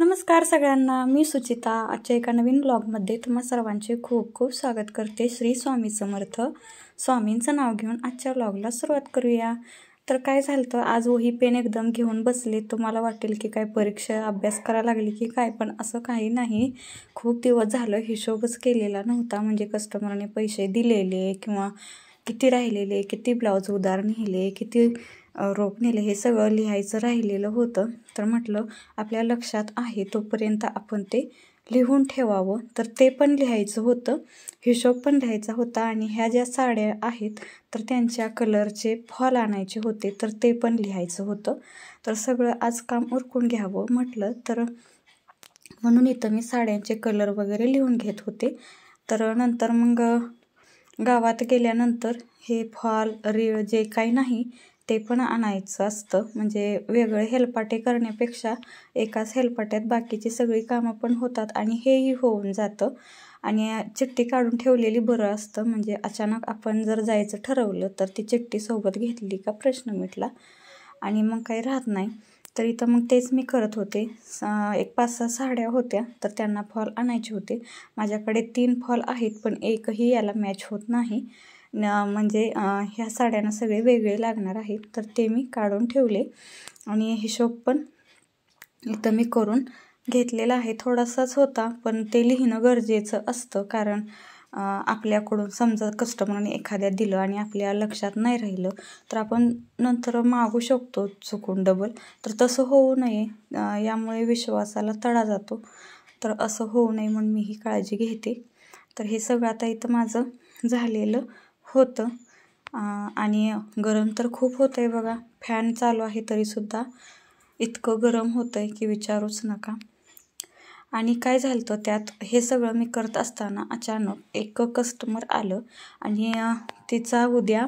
नमस्कार सगळ्यांना, मी सुचिता. आजच्या एका नवीन ब्लॉगमध्ये तुम्हा सर्वांचे खूप खूप स्वागत करते. श्री स्वामी समर्थ. स्वामींचं नाव घेऊन आजच्या ब्लॉगला सुरुवात करूया. तर काय झालं, आज वही पेन एकदम घेऊन बसले. तुम्हाला वाटेल की काय परीक्षा अभ्यास करायला लागली की काय, पण असं काही नाही. खूप दिवस झालं हिशोबच केलेला नव्हता, म्हणजे कस्टमरने पैसे दिलेले किंवा किती राहिलेले, किती ब्लाऊज उधार नेले, किती रोप नेले, हे सगळं लिहायचं राहिलेलं होतं. तर म्हटलं आपल्या लक्षात आहे तोपर्यंत आपण ते लिहून ठेवावं. तर ते पण लिहायचं होतं, हिशोब पण लिहायचा होता. आणि ह्या ज्या साड्या आहेत तर त्यांच्या कलरचे फॉल आणायचे होते, तर ते पण लिहायचं होतं. तर सगळं आज काम उरकून घ्यावं म्हटलं, तर म्हणून इथं मी साड्यांचे कलर वगैरे लिहून घेत होते. तर नंतर मग गावात गेल्यानंतर हे फॉल जे काही नाही ते पण आणायचं असतं. म्हणजे वेगळे हेलपाटे करण्यापेक्षा एकाच हेलपाट्यात बाकीची सगळी कामं पण होतात आणि हेही होऊन जातं. आणि चिठ्ठी काढून ठेवलेली बरं असतं, म्हणजे अचानक आपण जर जायचं ठरवलं तर ती चिठ्ठी सोबत घेतली का प्रश्न मिटला आणि मग काही राहत नाही. तर इथं मग तेच मी करत होते. एक 5-6 साड्या होत्या, तर त्यांना फॉल आणायचे होते. माझ्याकडे 3 फॉल आहेत, पण एकही याला मॅच होत नाही. म्हणजे ह्या साड्यांना सगळे वेगळे लागणार आहेत, तर ते मी काढून ठेवले. आणि हिशोब पण इथं मी करून घेतलेला आहे. थोडासाच होता, पण ते लिहिणं गरजेचं असतं, कारण आपल्याकडून समजा कस्टमरने एखाद्या दिलं आणि आपल्या लक्षात नाही राहिलं तर आपण नंतर मागू शकतो चुकून डबल. तर तसं होऊ नये, यामुळे विश्वासाला तडा जातो. तर असं होऊ नये म्हणून मी ही काळजी घेते. तर हे सगळं आता इथं माझं झालेलं होतं. आणि गरम तर खूप होतं आहे बघा. फॅन चालू आहे तरीसुद्धा इतकं गरम होतं आहे की विचारूच नका. आणि काय झालं तर त्यात हे सगळं मी करत असताना अचानक एक कस्टमर आलं आणि तिचा उद्या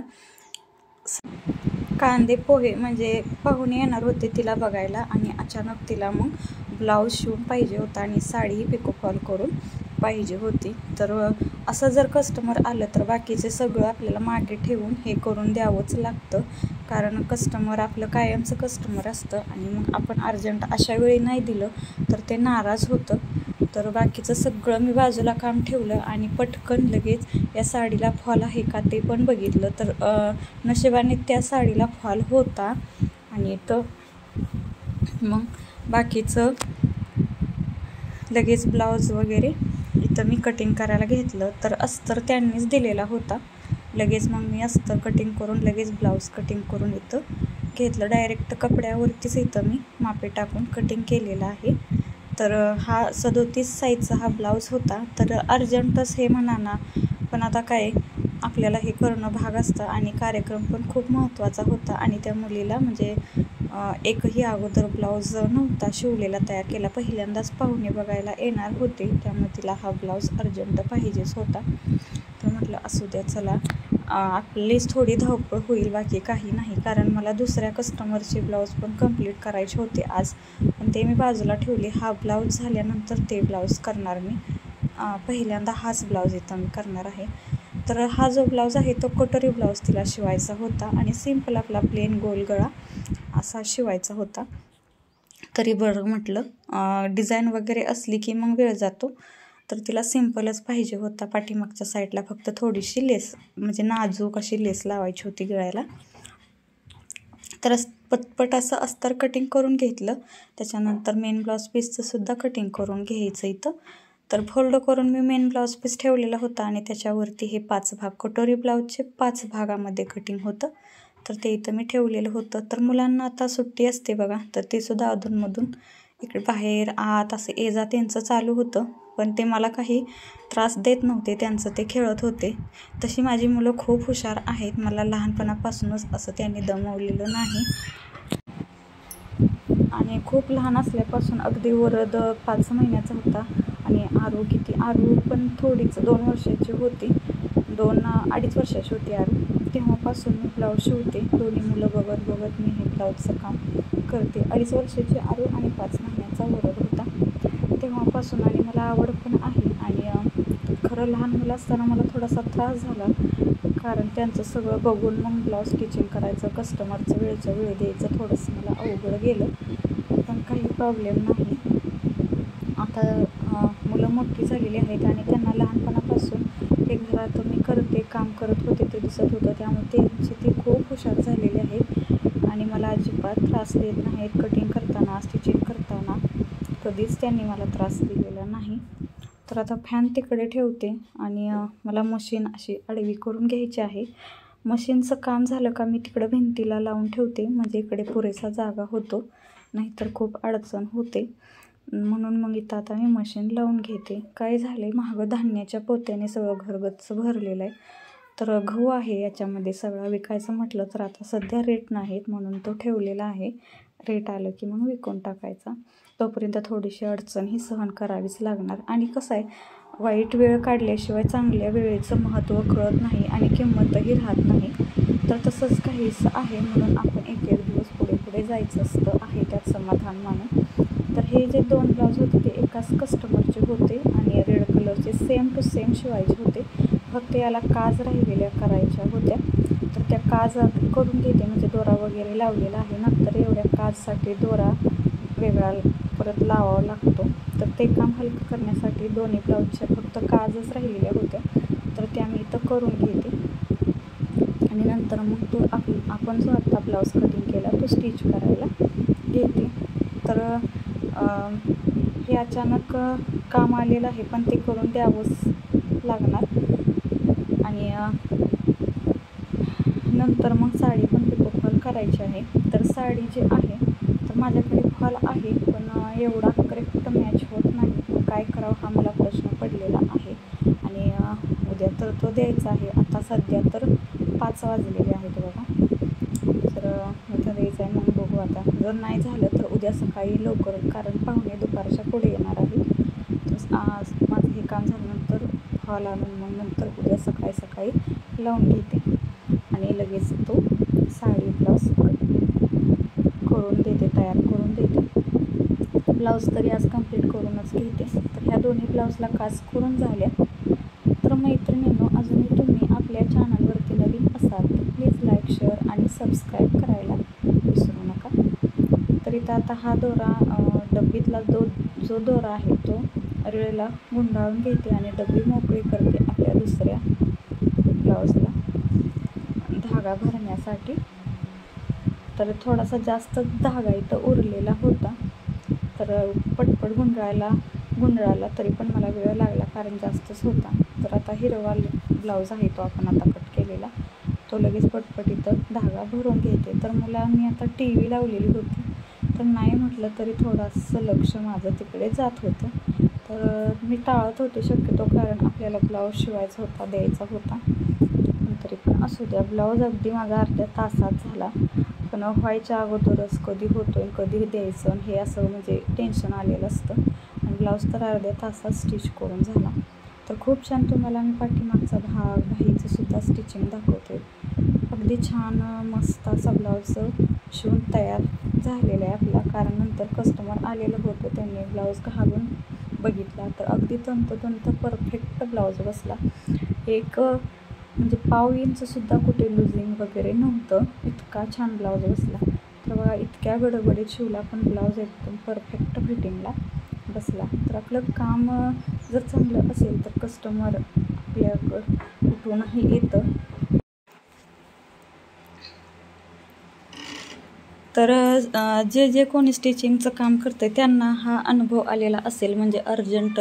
कांदे पोहे म्हणजे पाहुणे येणार होते तिला बघायला. आणि अचानक तिला मग ब्लाऊज शिवून पाहिजे होता आणि साडीही पिको फॉल करून पाहिजे होती. तर असं जर कस्टमर आलं तर बाकीचे सगळं आपल्याला मागे ठेवून हे करून द्यावंच लागतं, कारण कस्टमर आपलं कायमचं कस्टमर असतं. आणि मग आपण अर्जंट अशा वेळी नाही दिलं तर ते नाराज होतं. तर बाकीचं सगळं मी बाजूला काम ठेवलं आणि पटकन लगेच या साडीला फॉल आहे का ते पण बघितलं. तर नशिबाने त्या साडीला फॉल होता. आणि तर मग बाकीचं लगेच ब्लाऊज वगैरे इथं मी कटिंग करायला घेतलं. तर अस्तर त्यांनीच दिलेला होता. लगेच मग मी अस्तर कटिंग करून लगेच ब्लाऊज कटिंग करून इथं घेतलं. डायरेक्ट कपड्यावरतीच इथं मी मापे टाकून कटिंग केलेलं आहे. तर हा 37 साईजचा हा ब्लाऊज होता. तर अर्जंटच हे म्हणा ना, पण आता काय आपल्याला हे करणं भाग असतं. आणि कार्यक्रम पण खूप महत्त्वाचा होता. आणि त्या मुलीला म्हणजे एकही अगोदर ब्लाऊज नव्हता शिवलेला, तयार केला. पहिल्यांदाच पाहुणे बघायला येणार होते, त्यामुळे तिला हा ब्लाऊज अर्जंट पाहिजेच होता. तर म्हटलं असू द्या, चला आपलीच थोडी धावपळ होईल, बाकी काही नाही. कारण मला दुसऱ्या कस्टमरचे ब्लाऊज पण कंप्लीट करायचे होते आज, पण ते मी बाजूला ठेवले. हा ब्लाऊज झाल्यानंतर ते ब्लाऊज करणार मी. पहिल्यांदा हाच ब्लाऊज इथं मी करणार आहे. तर हा जो ब्लाऊज आहे तो कटोरी ब्लाऊज तिला शिवायचा होता आणि सिंपल आपला प्लेन गोल गळा असा शिवायचा होता. तरी बरं म्हटलं, डिझाईन वगैरे असली की मग वेळ जातो. तर तिला सिंपलच पाहिजे होता. पाठीमागच्या साईडला फक्त थोडीशी लेस म्हणजे नाजूक अशी लेस लावायची होती गळ्याला. तर पटपट असं अस्तर कटिंग करून घेतलं. त्याच्यानंतर मेन ब्लाऊज पीसचं सुद्धा कटिंग करून घ्यायचं इथं. तर फोल्ड करून मी मेन ब्लाऊज पीस ठेवलेला होता आणि त्याच्यावरती हे 5 भाग कटोरी ब्लाऊजचे 5 भागामध्ये कटिंग होतं. तर ते इथं मी ठेवलेलं होतं. तर मुलांना आता सुट्टी असते बघा, तर ते सुद्धा अधूनमधून इकडे बाहेर आत असं ये जा त्यांचं चालू होतं. पण ते मला काही त्रास देत नव्हते, त्यांचं ते खेळत होते. तशी माझी मुलं खूप हुशार आहेत. मला लहानपणापासूनच असं त्यांनी दमवलेलं नाही. आणि खूप लहान असल्यापासून अगदी वरद 5 महिन्याचा होता. आणि आरू पण थोडीच 2 वर्षाची होती, 2-2.5 वर्षाची होती आरू. तेव्हापासून मी ब्लाऊज शिवते. दोन्ही मुलं बघत बघत मी हे ब्लाऊजचं काम करते. 2.5 वर्षाची आरू आणि 5 महिन्याचा वरद होता तेव्हापासून. आणि मला आवड पण आहे. आणि खरं लहान मुलं असताना मला थोडासा त्रास झाला, कारण त्यांचं सगळं बघून मग ब्लाऊज स्टिचिंग करायचं, कस्टमरचं वेळच्या वेळी द्यायचं, थोडंसं मला अवघड गेलं. पण काही प्रॉब्लेम नाही. आता मुलं मोठी झालेली आहेत आणि त्यांना लहानपणापासून ते घरात मी काम करत होते ते दिसत होतं, त्यामुळे त्यांची ती खूप हुशार झालेली आहेत आणि मला अजिबात त्रास देत नाहीत. कटिंग करताना, स्टिचिंग करताना कधीच त्यांनी मला त्रास दिलेला नाही. तर आता फॅन तिकडे ठेवते आणि मला मशीन अशी आडवी करून घ्यायची आहे. मशीनचं काम झालं का मी तिकडं भिंतीला लावून ठेवते, म्हणजे इकडे पुरेसा जागा होतो, नाहीतर खूप अडचण होते. म्हणून मग इथं आता मी मशीन लावून घेते. काय झालं आहे, मागं धान्याच्या पोत्याने सगळं घरगच्च भरलेलं आहे. तर गहू आहे याच्यामध्ये सगळा. विकायचं म्हटलं तर आता सध्या रेट नाहीत म्हणून तो ठेवलेला आहे. रेट आलं की मग विकून टाकायचा. तोपर्यंत थोडीशी अडचण ही सहन करावीच लागणार. आणि कसं आहे, वाईट वेळ काढल्याशिवाय चांगल्या वेळेचं महत्त्व कळत नाही आणि किंमतही राहत नाही. तर तसंच काहीसं आहे, म्हणून आपण एक दिवस पुढे जायचं असतं आहे त्यात समाधान मानून. तर हे जे 2 ब्लाऊज होते ते एकाच कस्टमरचे होते आणि रेड कलरचे सेम टू सेम शिवायचे होते. फक्त याला काज राहिलेल्या करायच्या होत्या. तर त्या काज करून घेते, म्हणजे दोरा वगैरे लावलेला आहे. नंतर एवढ्या काजसाठी दोरा वेगळा परत लावावा लागतो. तर ते काम हलकं करण्यासाठी दोन्ही ब्लाऊजच्या फक्त काजच राहिलेल्या होत्या, तर त्या मी इथं करून घेते. आणि नंतर मग तो आपण जो आत्ता ब्लाऊज कटिंग केला तो स्टिच करायला घेते. तर हे अचानक काम आलेलं आहे, पण ते करून द्यावंच लागणार. आणि नंतर मग साडी पण पिको फॉल करायची आहे. तर साडी जी आहे तर माझ्याकडे फॉल आहे, पण एवढा करेक्ट मॅच होत नाही. काय करावं हा मला प्रश्न पडलेला आहे. आणि उद्या तर तो द्यायचा आहे. आता सध्या तर 5 वाजलेले आहेत बघा. तर उद्या द्यायचं आहे, मग बघू आता. जर नाही झालं तर उद्या सकाळी लवकर, कारण पाहुणे दुपारच्या पुढे येणार आहेत. तर आज माझं हे काम झाल्यानंतर फॉल आणून मग नंतर उद्या सकाळी लावून घेते आणि लगेच तो साडी ब्लाऊज करून देते, तयार करून देते. ब्लाऊज तरी आज कंप्लीट करूनच घेते. तर ह्या दोन्ही ब्लाऊजला काज करून झाल्या. तर मैत्रिणींनो, अजूनही तुम्ही आपल्या चॅनलवरती नवीन असाल तर प्लीज लाईक, शेअर आणि सबस्क्राईब करायला विसरू नका. तर इथं आता हा दोरा डब्बीतला जो दोरा आहे तो रेळेला गुंडाळून घेते आणि डब्बी मोकळी करते आपल्या दुसऱ्या ब्लाऊजला धागा भरण्यासाठी. तर थोडासा जास्त धागा इथं उरलेला होता, तर पटपट गुंडाळायला तरी पण मला वेळ लागला, कारण जास्तच होता. तर आता हिरवा ब्लाऊज आहे तो आपण आता कट केलेला, तो लगेच पटपट इथं धागा भरून घेते. तर मुलांनी आता TV लावलेली होती, तर नाही म्हटलं तरी थोडंसं लक्ष माझं तिकडे जात होतं. तर मी टाळत होते शक्यतो, कारण आपल्याला ब्लाऊज शिवायचा होता, द्यायचा होता. पण तरी पण असू द्या. ब्लाऊज अगदी माझा अर्ध्या तासात झाला, पण व्हायच्या अगोदरच कधी होतोय कधी द्यायचं हे असं म्हणजे टेन्शन आलेलं असतं. आणि ब्लाऊज तर अर्ध्या तासात स्टिच करून झाला. तर खूप छान तुम्हाला मी पाठीमागचा भाग, बाहीचंसुद्धा स्टिचिंग दाखवते. अगदी छान मस्त असा ब्लाऊज शिवून तयार झालेला आहे आपला. कारण नंतर कस्टमर आलेलं होतं, त्यांनी ब्लाऊज घालून बघितला तर अगदी तंतोतंत परफेक्ट ब्लाऊज बसला. एक म्हणजे पाव इंचसुद्धा कुठे लुझिंग वगैरे नव्हतं, इतका छान ब्लाऊज बसला. तर बघा, इतक्या गडबडीत शिवला पण ब्लाऊज एकदम परफेक्ट फिटिंगला बसला. तर आपलं काम जर चांगलं असेल तर कस्टमर आपल्याकडं कुठूनही येतं. तर जे कोणी स्टिचिंगचं काम करतं त्यांना हा अनुभव आलेला असेल. म्हणजे अर्जंट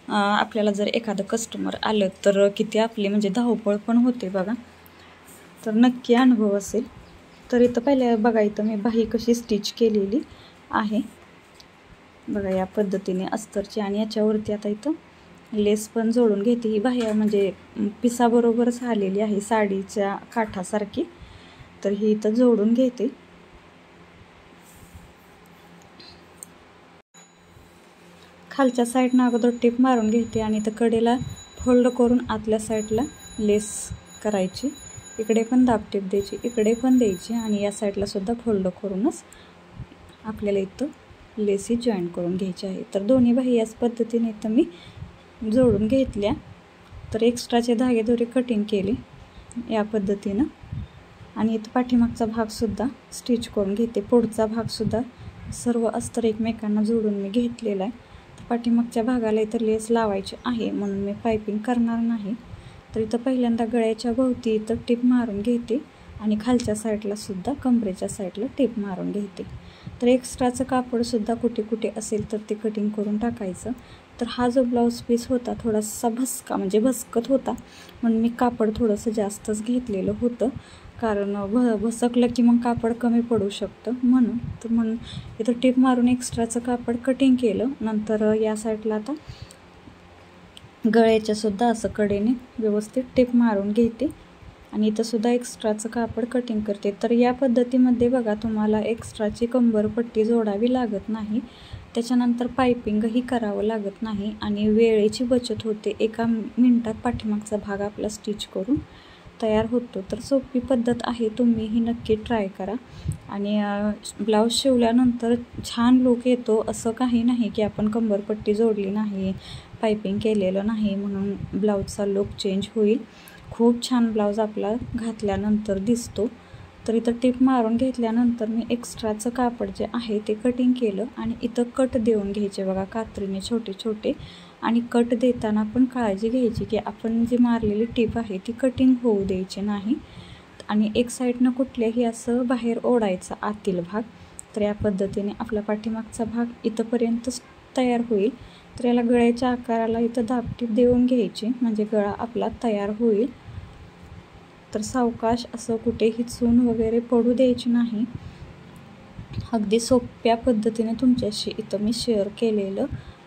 आपल्याला जर एखादं कस्टमर आलं तर किती आपली म्हणजे धावपळ पण होते बघा. तर नक्की अनुभव असेल. तर इथं पहिल्या बघा, इथं मी बाही कशी स्टिच केलेली आहे बघा या पद्धतीने अस्तरची. आणि याच्यावरती आता इथं लेस पण जोडून घेते. ही बाह्या म्हणजे पिसाबरोबरच आलेली आहे साडीच्या काठासारखी, तर ही इथं जोडून घेते. खालच्या साईडनं अगोदर टिप मारून घेते आणि इथं कडेला फोल्ड करून आतल्या साईडला लेस करायची. इकडे पण दाबटीप द्यायची, इकडे पण द्यायची आणि या साईडला सुद्धा फोल्ड करूनच आपल्याला इथं लेसी जॉईन करून घ्यायची आहे. तर दोन्ही बाही याच पद्धतीने इथं मी जोडून घेतल्या. तर एक्स्ट्राचे धागेदोरे कटिंग केली या पद्धतीनं. आणि इथं पाठीमागचा भागसुद्धा स्टिच करून घेते. पुढचा भागसुद्धा सर्व अस्तर एकमेकांना जोडून मी घेतलेला आहे. तर पाठीमागच्या भागाला इथं लेस लावायची आहे म्हणून मी पायपिंग करणार नाही. तर इथं पहिल्यांदा गळ्याच्या भोवती इथं टिप मारून घेते आणि खालच्या साईडला सुद्धा कमरेच्या साईडला टिप मारून घेते. तर एक्स्ट्राचं कापडसुद्धा कुठे कुठे असेल तर ते कटिंग करून टाकायचं. तर हा जो ब्लाऊज पीस होता थोडासा भसकत होता म्हणून मी कापड थोडंसं जास्तच घेतलेलं होतं, कारण भसकलं की मग कापड कमी पडू शकतं म्हणून इथं टिप मारून एक्स्ट्राचं कापड कटिंग केलं. नंतर या साईडला आता गळ्याच्यासुद्धा असं कडेने व्यवस्थित टिप मारून घेते आणि इथं सुद्धा एक्स्ट्राचं कापड कटिंग करते. तर या पद्धतीमध्ये बघा तुम्हाला एक्स्ट्राची कंबरपट्टी जोडावी लागत नाही, त्याच्यानंतर पायपिंगही करावं लागत नाही आणि वेळेची बचत होते. 1 मिनिटात पाठीमागचा भाग आपला स्टिच करून तयार होतो. तर सोपी पद्धत आहे, तुम्हीही नक्की ट्राय करा. आणि ब्लाऊज शिवल्यानंतर छान लूक येतो असं काही नाही की आपण कंबरपट्टी जोडली नाही, पायपिंग केलेलं नाही म्हणून ब्लाऊजचा लूक चेंज होईल. खूप छान ब्लाऊज आपला घातल्यानंतर दिसतो. तर इथं टिप मारून घेतल्यानंतर मी एक्स्ट्राचं कापड जे आहे ते कटिंग केलं आणि इथं कट देऊन घ्यायचे बघा कात्रीने छोटे छोटे. आणि कट देताना पण काळजी घ्यायची की आपण जी मारलेली टिप आहे ती कटिंग होऊ द्यायची नाही आणि एक साईडनं कुठल्याही असं बाहेर ओढायचा आतील भाग. तर या पद्धतीने आपला पाठीमागचा भाग इथंपर्यंतच तयार होईल. तर याला गळ्याच्या आकाराला इथं दाबटीप देऊन घ्यायची म्हणजे गळा आपला तयार होईल. तर सावकाश असं कुठेही चून वगैरे पडू द्यायची नाही. अगदी सोप्या पद्धतीने तुमच्याशी इथं मी शेअर केलेलं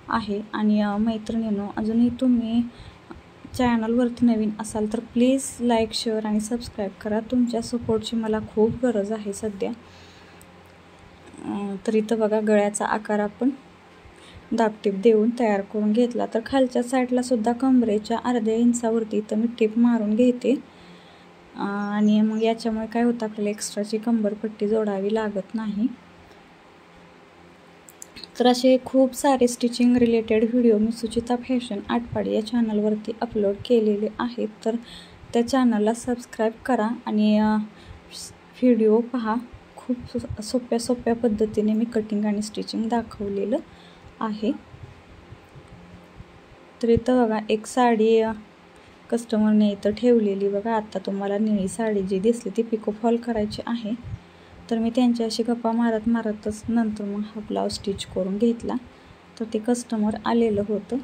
आहे. आणि मैत्रिणींनो, अजूनही तुम्ही चॅनलवरती नवीन असाल तर प्लीज लाईक, शेअर आणि सबस्क्राईब करा. तुमच्या सपोर्टची मला खूप गरज आहे सध्या. तर इथं बघा गळ्याचा आकार आपण दाबटीप देऊन तयार करून घेतला. तर खालच्या साईडला सुद्धा कमरेच्या अर्ध्या इंचावरती इथं मी टिप मारून घेते आणि मग याच्यामुळे काय होतं आपल्याला एक्स्ट्राची कंबरपट्टी जोडावी लागत नाही. तर असे खूप सारे स्टिचिंग रिलेटेड व्हिडिओ मी सुचिता फॅशन आटपाडी या चॅनलवरती अपलोड केलेले आहेत. तर त्या चॅनलला सबस्क्राईब करा आणि व्हिडिओ पहा. खूप सोप्या पद्धतीने मी कटिंग आणि स्टिचिंग दाखवलेलं आहे. तर इथं बघा एक साडी कस्टमरने इथं ठेवलेली बघा. आता तुम्हाला निळी साडी जी दिसली ती पिको फॉल करायची आहे. तर मी त्यांच्याशी गप्पा मारतच नंतर मग हा ब्लाऊज स्टिच करून घेतला. तर ते कस्टमर आलेलं होतं.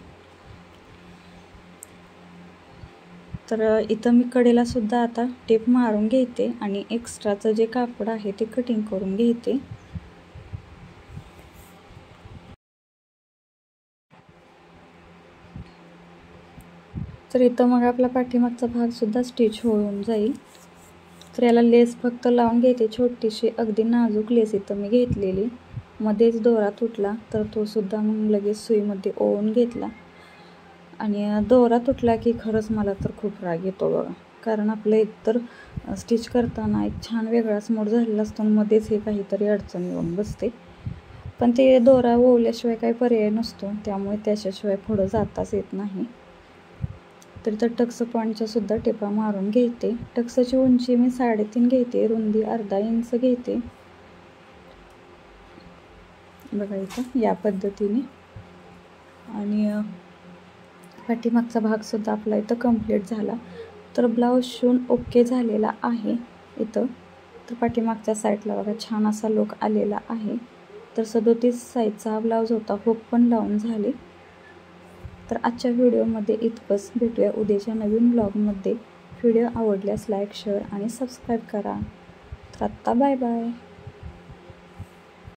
तर इथं मी कडेला सुद्धा आता टेप मारून घेते आणि एक्स्ट्राचं जे कापड आहे ते कटिंग करून घेते. तर इथं मग आपला पाठीमागचा भाग सुद्धा स्टिच होऊन जाईल. तर याला लेस फक्त लावून घेते, छोटीशी अगदी नाजूक लेस इथं मी घेतलेली. मध्येच दोरा तुटला तर तो सुद्धा मग लगेच सुईमध्ये ओवून घेतला. आणि दोरा तुटला की खरंच मला तर खूप राग येतो बघा, कारण आपलं एकतर स्टिच करताना एक छान वेगळाच मूड झालेला असतो, मध्येच हे काहीतरी अडचण येऊन बसते. पण ते दोरा ओवल्याशिवाय काही पर्याय नसतो, त्यामुळे त्याच्याशिवाय पुढं जाताच येत नाही. तर इथं टक्स पॉईंटच्या सुद्धा टिपा मारून घेते. टक्सची उंची मी 3.5 घेते, रुंदी अर्धा इंच घेते बघा इथं या पद्धतीने. आणि पाठीमागचा भाग सुद्धा आपला इथं कंप्लीट झाला. तर ब्लाऊज शिवून ओके झालेला आहे इथं. तर पाठीमागच्या साईडला बघा छान असा लुक आलेला आहे. तर 37 साईजचा हा ब्लाऊज होता, हुक पण लावून झाले. तर आजच्या व्हिडिओमध्ये इतकंच. भेटूया उद्याच्या नवीन ब्लॉगमध्ये. व्हिडिओ आवडल्यास लाईक, शेअर आणि सबस्क्राईब करा. तर आत्ता बाय बाय.